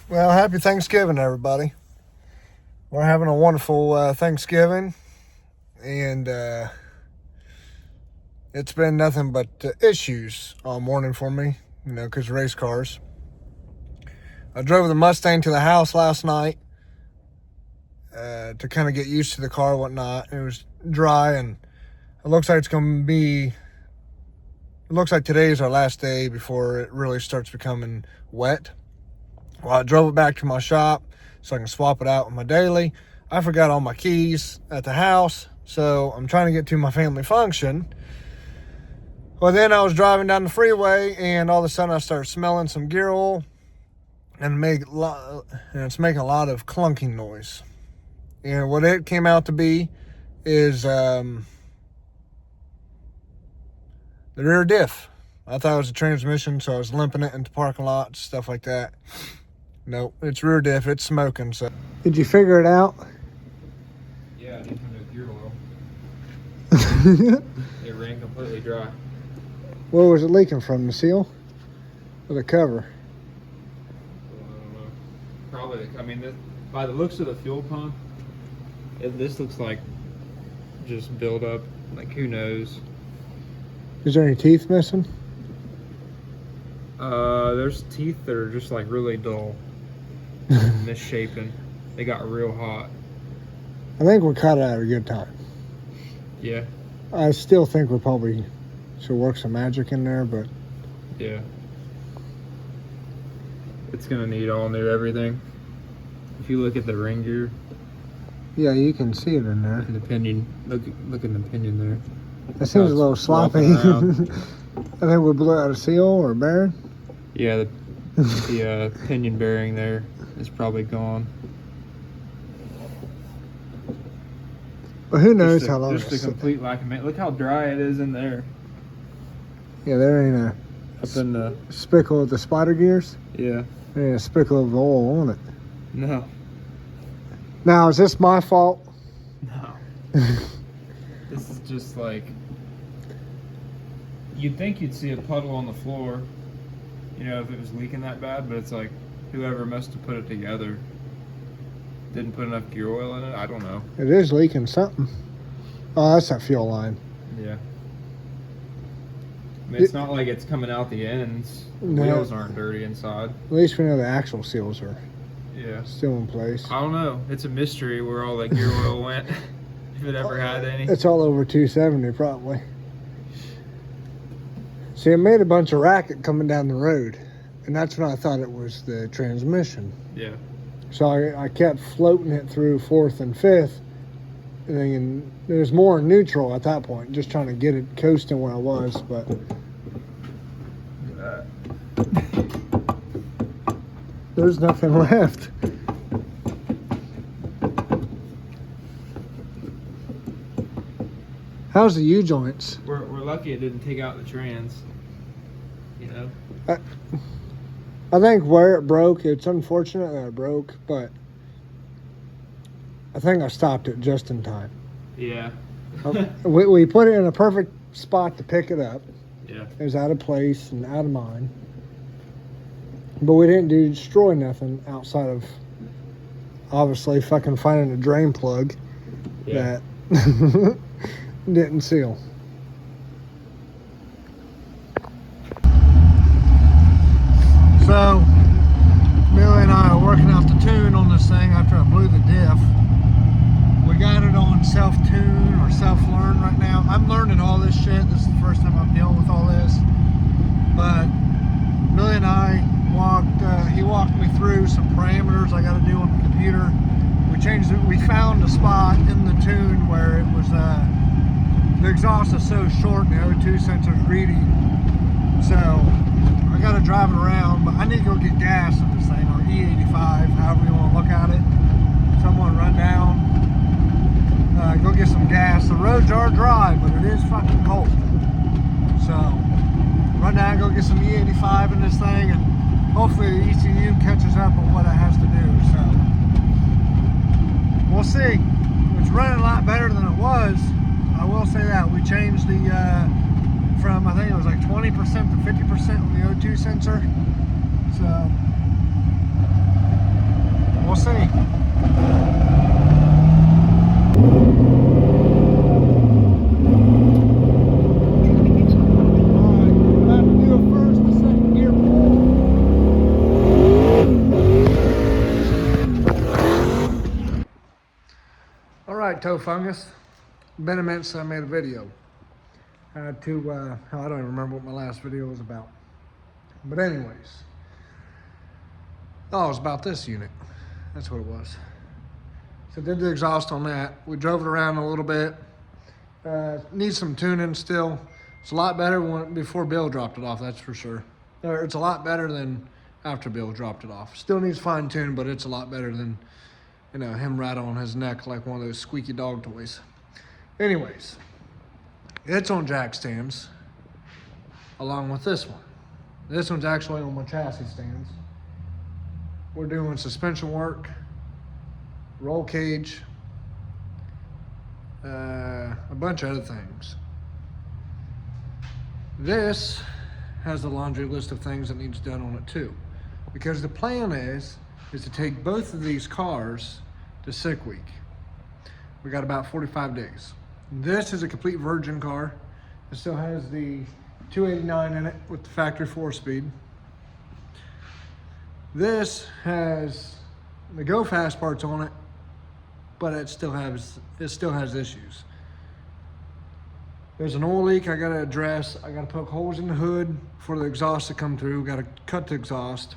Well, happy Thanksgiving, everybody. We're having a wonderful Thanksgiving, and it's been nothing but issues all morning for me, because race cars. I drove the Mustang to the house last night to kind of get used to the car and whatnot. It was dry, and it looks like it looks like today's our last day before it really starts becoming wet. Well, I drove it back to my shop so I can swap it out with my daily. I forgot all my keys at the house, so I'm trying to get to my family function. Well, then I was driving down the freeway, and all of a sudden I started smelling some gear oil, and it's making a lot of clunking noise. And what it came out to be is the rear diff. I thought it was a transmission, so I was limping it into parking lots, stuff like that. Nope, it's rear diff. It's smoking. So, did you figure it out? Yeah, I need some new gear oil. It ran completely dry. Where was it leaking from? The seal or the cover? Well, I don't know. Probably. I mean, by the looks of the fuel pump, this looks like just buildup. Like, who knows? Is there any teeth missing? There's teeth that are just like really dull. Misshapen. They got real hot. I think we caught it at a good time. Yeah. I still think we probably should work some magic in there, but yeah. It's gonna need all new everything. If you look at the ring gear. Yeah, you can see it in there. And the pinion. Look at the pinion there. That seems a little sloppy. I think we blew out a seal or a bearing. Yeah, the pinion bearing there is probably gone. But who knows how long? Just a complete lack of maintenance. Look how dry it is in there. Yeah, there ain't a Up in the spickle of the spider gears. Yeah. There ain't a spickle of oil on it. No. Now, is this my fault? No. This is just like, you'd think you'd see a puddle on the floor, if it was leaking that bad, but it's like whoever must have put it together didn't put enough gear oil in it. I don't know. It is leaking something. Oh, that's that fuel line. Yeah. I mean, it's not like it's coming out the ends. The wheels aren't dirty inside. At least we know the axle seals are still in place. I don't know. It's a mystery where all that gear oil went. If it ever had any. It's all over 270 probably. See, it made a bunch of racket coming down the road, and that's when I thought it was the transmission. Yeah. So I kept floating it through 4th and 5th, and thinking it was more neutral at that point, just trying to get it coasting where I was, but look at that. There's nothing left. How's the U-joints? We're lucky it didn't take out the trans. I think where it broke, it's unfortunate that it broke, but I think I stopped it just in time. Yeah. we put it in a perfect spot to pick it up. Yeah. It was out of place and out of mind. But we didn't destroy nothing outside of obviously fucking finding a drain plug that didn't seal. So, Millie and I are working out the tune on this thing after I blew the diff. We got it on self-tune or self-learn right now. I'm learning all this shit. This is the first time I'm dealing with all this. But Millie and I he walked me through some parameters I got to do on the computer. We changed it. We found a spot in the tune where it was the exhaust is so short and the O2 sensor's reading. So I got to drive it around, but I need to go get gas in this thing, or E85, however you want to look at it. So I'm going to run down, go get some gas. The roads are dry, but it is fucking cold. So run down, go get some E85 in this thing, and hopefully the ECU catches up on what it has to do. So we'll see. It's running a lot better than it was. I will say that. We changed the from, I think it was like 20% to 50% on the O2 sensor. So right toe fungus. Been a minute since I made a video. I had to, I don't even remember what my last video was about. But anyways. Oh, it was about this unit. That's what it was. So did the exhaust on that. We drove it around a little bit. Needs some tuning still. It's a lot better before Bill dropped it off, that's for sure. It's a lot better than after Bill dropped it off. Still needs fine tune, but it's a lot better than, you know, him rattling his neck like one of those squeaky dog toys. Anyways, it's on jack stands along with this one. This one's actually on my chassis stands. We're doing suspension work, roll cage, a bunch of other things. This has a laundry list of things that needs done on it too. Because the plan is to take both of these cars to sick week. We got about 45 days. This is a complete virgin car. It still has the 289 in it with the factory 4-speed. This has the go fast parts on it, but it still has issues. There's an oil leak I gotta address. I gotta poke holes in the hood for the exhaust to come through. Gotta cut the exhaust.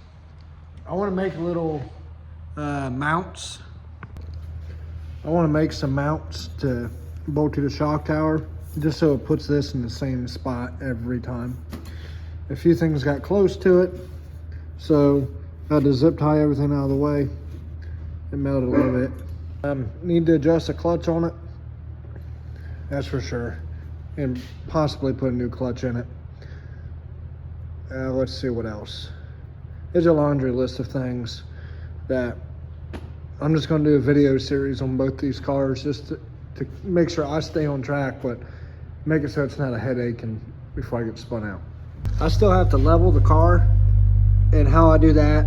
I wanna make little mounts. I wanna make some mounts to bolt to the shock tower, just so it puts this in the same spot every time. A few things got close to it, so I had to zip tie everything out of the way. It melted a little bit. Need to adjust the clutch on it, that's for sure, and possibly put a new clutch in it. Let's see what else. There's a laundry list of things that I'm just going to do a video series on both these cars just to make sure I stay on track, but make it so it's not a headache and before I get spun out. I still have to level the car, and how I do that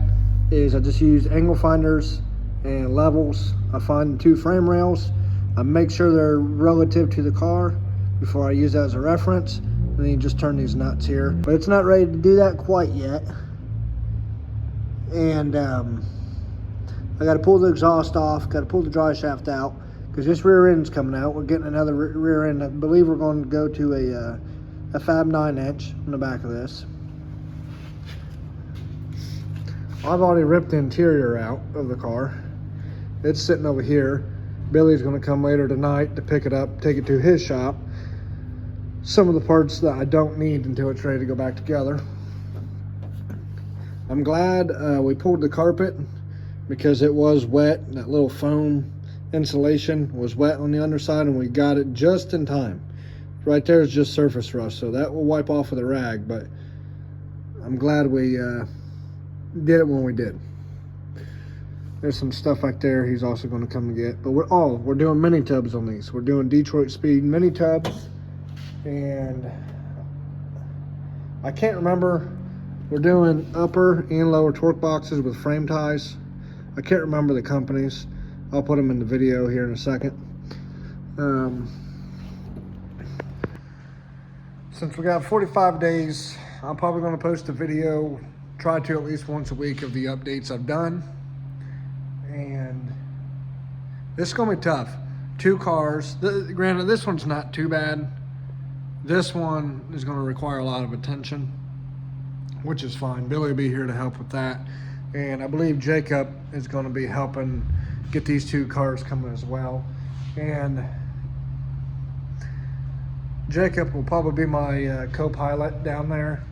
is I just use angle finders and levels. I find 2 frame rails. I make sure they're relative to the car before I use that as a reference, and then you just turn these nuts here. But it's not ready to do that quite yet. And I got to pull the exhaust off, got to pull the dry shaft out, because this rear end's coming out. We're getting another rear end. I believe we're going to go to a Fab 9-inch on the back of this. I've already ripped the interior out of the car. It's sitting over here. Billy's going to come later tonight to pick it up, take it to his shop. Some of the parts that I don't need until it's ready to go back together. I'm glad we pulled the carpet because it was wet. That little foam insulation was wet on the underside, and we got it just in time. Right there is just surface rust, so that will wipe off with a rag, but I'm glad we did it when we did. There's some stuff back there he's also going to come and get, but we're doing mini tubs on these. We're doing Detroit speed mini tubs, and I can't remember. We're doing upper and lower torque boxes with frame ties. I can't remember the companies. I'll put them in the video here in a second. Since we got 45 days, I'm probably going to post a video, try to at least once a week, of the updates I've done. And this is going to be tough. 2 cars. Granted, this one's not too bad. This one is going to require a lot of attention, which is fine. Billy will be here to help with that. And I believe Jacob is going to be helping get these 2 cars coming as well. And Jacob will probably be my co-pilot down there.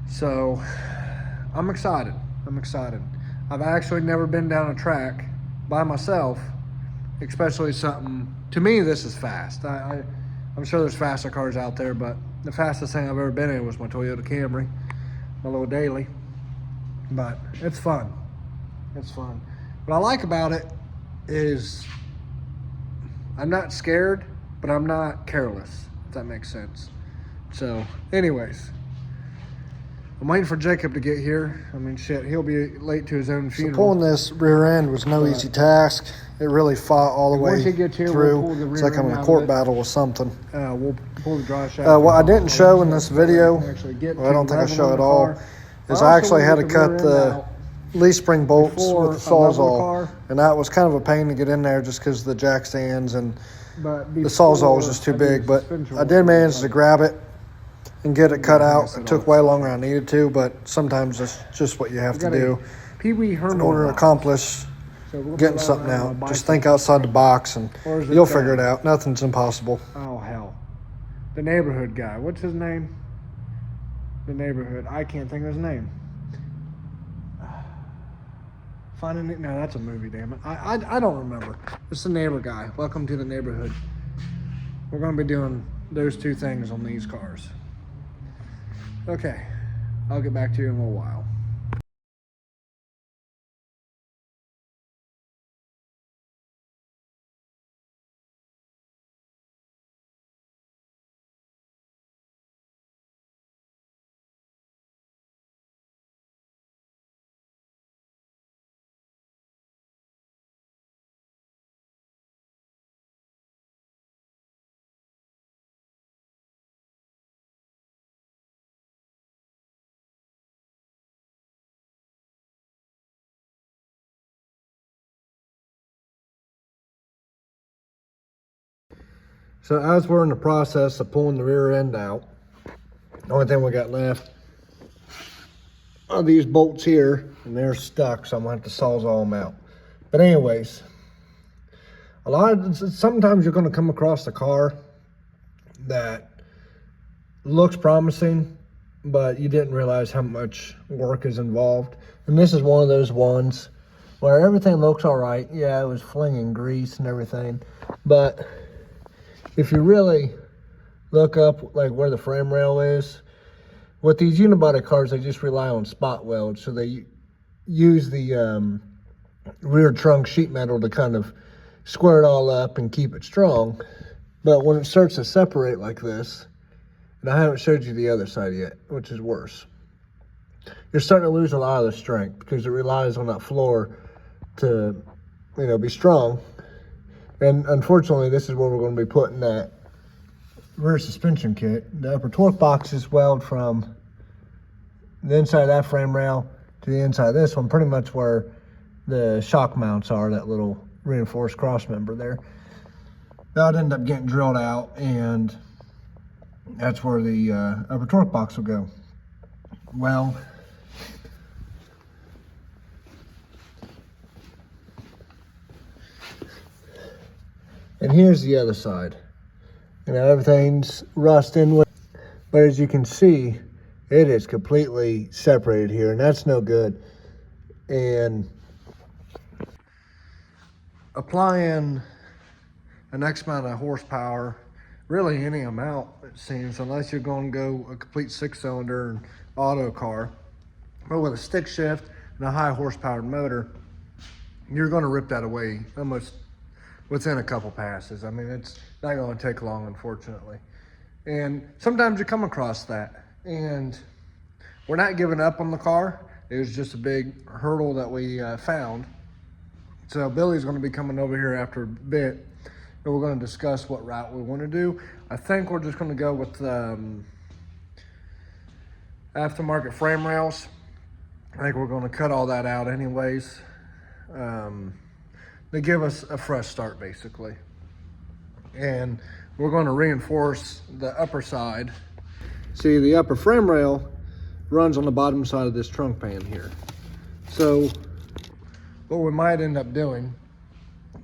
So I'm excited. I'm excited. I've actually never been down a track by myself, especially something, to me this is fast. I'm sure there's faster cars out there, but the fastest thing I've ever been in was my Toyota Camry, my little daily. But it's fun. It's fun. What I like about it is I'm not scared, but I'm not careless, if that makes sense. So anyways, I'm waiting for Jacob to get here. I mean, shit, he'll be late to his own funeral. So pulling this rear end was no easy task. It really fought all the way Once he gets here, through. we'll pull the rear It's like I'm end in a out court of it. battle with something. We'll pull the dry shaft. What I off. didn't show in this video, Actually get well, I don't to think I level show the it all, car. is I actually had to want cut rear end the out leaf spring bolts Before with the a level Sawzall, car. and that was kind of a pain to get in there just because the jack stands and But the Sawzall was just too big. But I did manage to grab it and get it cut out. It took way longer than I needed to, but sometimes that's just what you have to do Pee Wee in order to accomplish getting something out. Just think outside the box and you'll figure it out. Nothing's impossible. Oh, hell. The neighborhood guy. What's his name? The neighborhood. I can't think of his name. Finding it. No, that's a movie, damn it. I don't remember. It's the neighbor guy. Welcome to the neighborhood. We're going to be doing those two things on these cars. Okay. I'll get back to you in a little while. So as we're in the process of pulling the rear end out, the only thing we got left are these bolts here, and they're stuck, so I'm gonna have to Sawzall them out. But anyways, sometimes you're gonna come across a car that looks promising, but you didn't realize how much work is involved. And this is one of those ones where everything looks all right. Yeah, it was flinging grease and everything, but if you really look up like where the frame rail is, with these unibody cars, they just rely on spot welds. So they use the rear trunk sheet metal to kind of square it all up and keep it strong. But when it starts to separate like this, and I haven't showed you the other side yet, which is worse, you're starting to lose a lot of the strength because it relies on that floor to, be strong. And unfortunately, this is where we're going to be putting that rear suspension kit. The upper torque box is welded from the inside of that frame rail to the inside of this one, pretty much where the shock mounts are, that little reinforced cross member there. That would end up getting drilled out, and that's where the upper torque box will go. Well, and here's the other side. Everything's rusting, but as you can see, it is completely separated here, and that's no good. And applying an X amount of horsepower, really any amount, it seems, unless you're going to go a complete 6-cylinder auto car, but with a stick shift and a high horsepower motor, you're going to rip that away almost within a couple passes. I mean, it's not going to take long, unfortunately. And sometimes you come across that, and we're not giving up on the car. It was just a big hurdle that we found. So Billy's going to be coming over here after a bit, and we're going to discuss what route we want to do. I think we're just going to go with aftermarket frame rails. I think we're going to cut all that out anyways. They give us a fresh start, basically. And we're going to reinforce the upper side. See, the upper frame rail runs on the bottom side of this trunk pan here. So what we might end up doing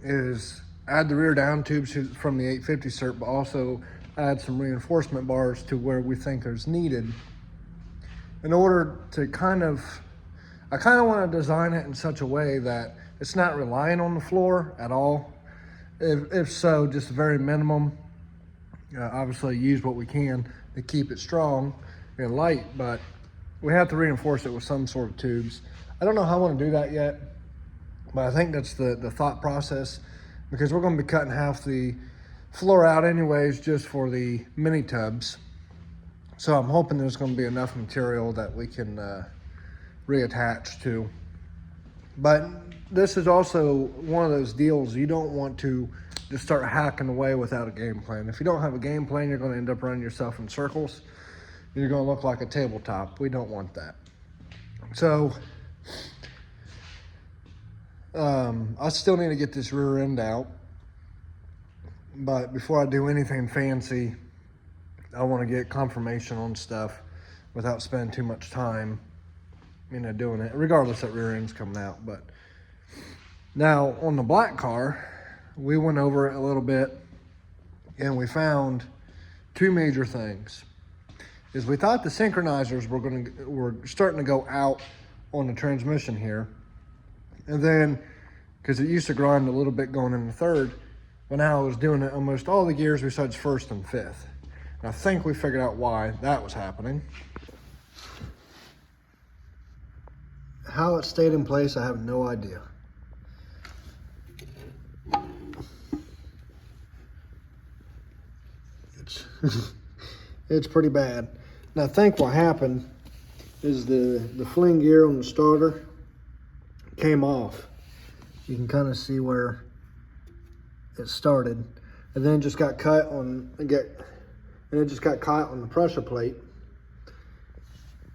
is add the rear down tubes from the 850 cert, but also add some reinforcement bars to where we think there's needed in order to I kind of want to design it in such a way that it's not relying on the floor at all. If so, just very minimum. Obviously use what we can to keep it strong and light, but we have to reinforce it with some sort of tubes. I don't know how I want to do that yet, but I think that's the thought process, because we're going to be cutting half the floor out anyways just for the mini tubs. So I'm hoping there's going to be enough material that we can reattach to. But this is also one of those deals you don't want to just start hacking away without a game plan. If you don't have a game plan, you're going to end up running yourself in circles. You're going to look like a tabletop. We don't want that. So I still need to get this rear end out. But before I do anything fancy, I want to get confirmation on stuff without spending too much time, doing it, regardless that rear end's coming out. But now on the black car, we went over it a little bit and we found two major things. Is we thought the synchronizers were starting to go out on the transmission here. And then, because it used to grind a little bit going in the third, but now it was doing it almost all the gears besides first and fifth. And I think we figured out why that was happening. How it stayed in place, I have no idea. It's pretty bad. And I think what happened is the fling gear on the starter came off. You can kind of see where it started, and then it just got cut on the pressure plate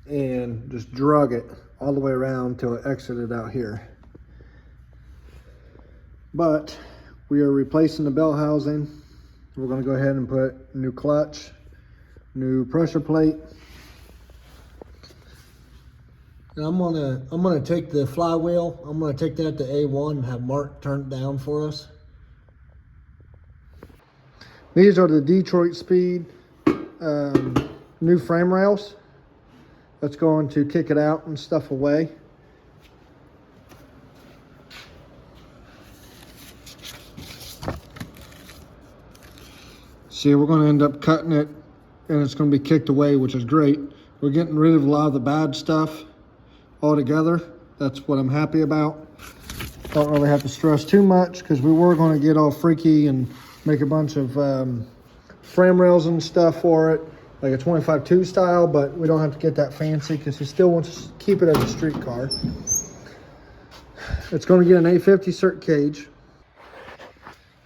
and just drug it all the way around till it exited out here. But we are replacing the bell housing. We're going to go ahead and put new clutch, new pressure plate. And I'm gonna take the flywheel. I'm gonna take that to A1 and have Mark turn it down for us. These are the Detroit Speed new frame rails. That's going to kick it out and stuff away. See, we're going to end up cutting it and it's going to be kicked away, which is great. We're getting rid of a lot of the bad stuff altogether. That's what I'm happy about. Don't really have to stress too much because we were going to get all freaky and make a bunch of frame rails and stuff for it, like a 25-2 style, but we don't have to get that fancy because he still wants to keep it as a street car. It's going to get an 850 cert cage.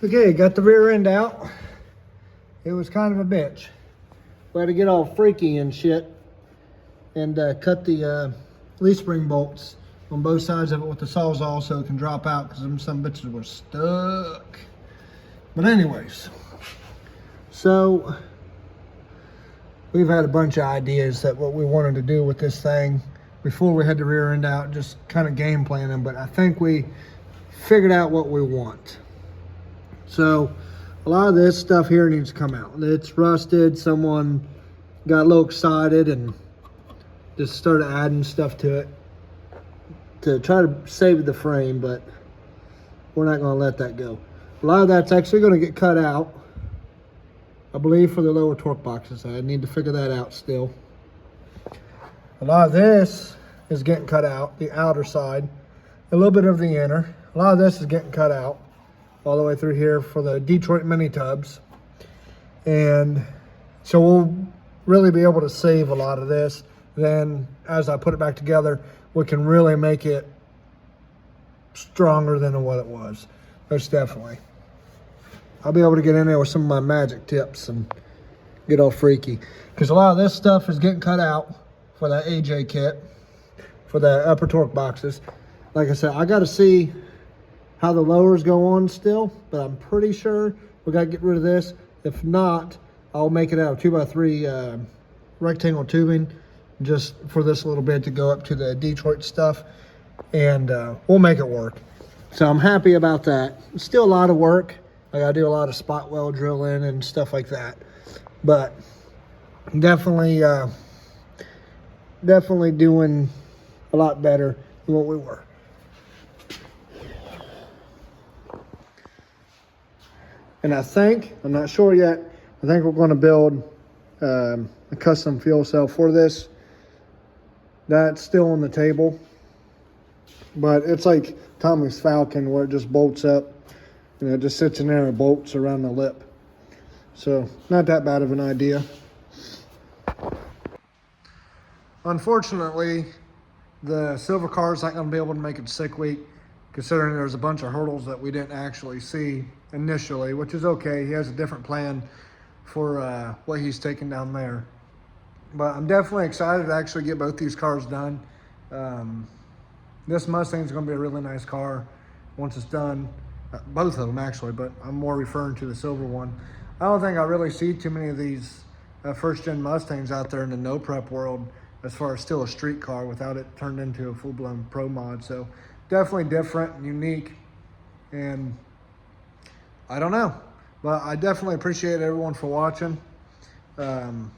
Okay, got the rear end out. It was kind of a bitch. We had to get all freaky and shit and cut the leaf spring bolts on both sides of it with the Sawzall so it can drop out because some bitches were stuck. But anyways, so we've had a bunch of ideas that what we wanted to do with this thing before we had the rear end out, just kind of game planning, but I think we figured out what we want. So a lot of this stuff here needs to come out. It's rusted. Someone got a little excited and just started adding stuff to it to try to save the frame, but we're not going to let that go. A lot of that's actually going to get cut out, I believe, for the lower torque boxes. I need to figure that out still. A lot of this is getting cut out, the outer side, a little bit of the inner. A lot of this is getting cut out all the way through here for the Detroit mini tubs. And so we'll really be able to save a lot of this. Then as I put it back together, we can really make it stronger than what it was. Most definitely. I'll be able to get in there with some of my magic tips and get all freaky. Because a lot of this stuff is getting cut out for that AJ kit, for the upper torque boxes. Like I said, I got to see how the lowers go on still, but I'm pretty sure we got to get rid of this. If not, I'll make it out of 2x3 rectangle tubing just for this little bit to go up to the Detroit stuff, and we'll make it work. So I'm happy about that. It's still a lot of work. I got to do a lot of spot weld drilling and stuff like that, but definitely doing a lot better than what we were. And I'm not sure yet, I think we're going to build a custom fuel cell for this. That's still on the table, but it's like Tommy's Falcon where it just bolts up and it just sits in there and bolts around the lip. So not that bad of an idea. Unfortunately, the silver car is not going to be able to make it 6 week, considering there's a bunch of hurdles that we didn't actually see initially, which is okay. He has a different plan for what he's taking down there. But I'm definitely excited to actually get both these cars done. This Mustang is going to be a really nice car. once it's done. Both of them actually, but I'm more referring to the silver one. I don't think I really see too many of these first-gen Mustangs out there in the no prep world as far as still a street car without it turned into a full-blown pro mod. So definitely different and unique, and I don't know, but I definitely appreciate everyone for watching. I'm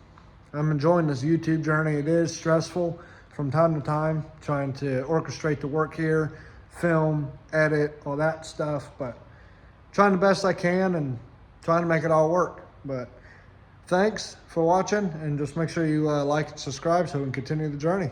enjoying this YouTube journey. It is stressful from time to time trying to orchestrate the work here, film, edit, all that stuff, but trying the best I can and trying to make it all work. But thanks for watching, and just make sure you like and subscribe so we can continue the journey.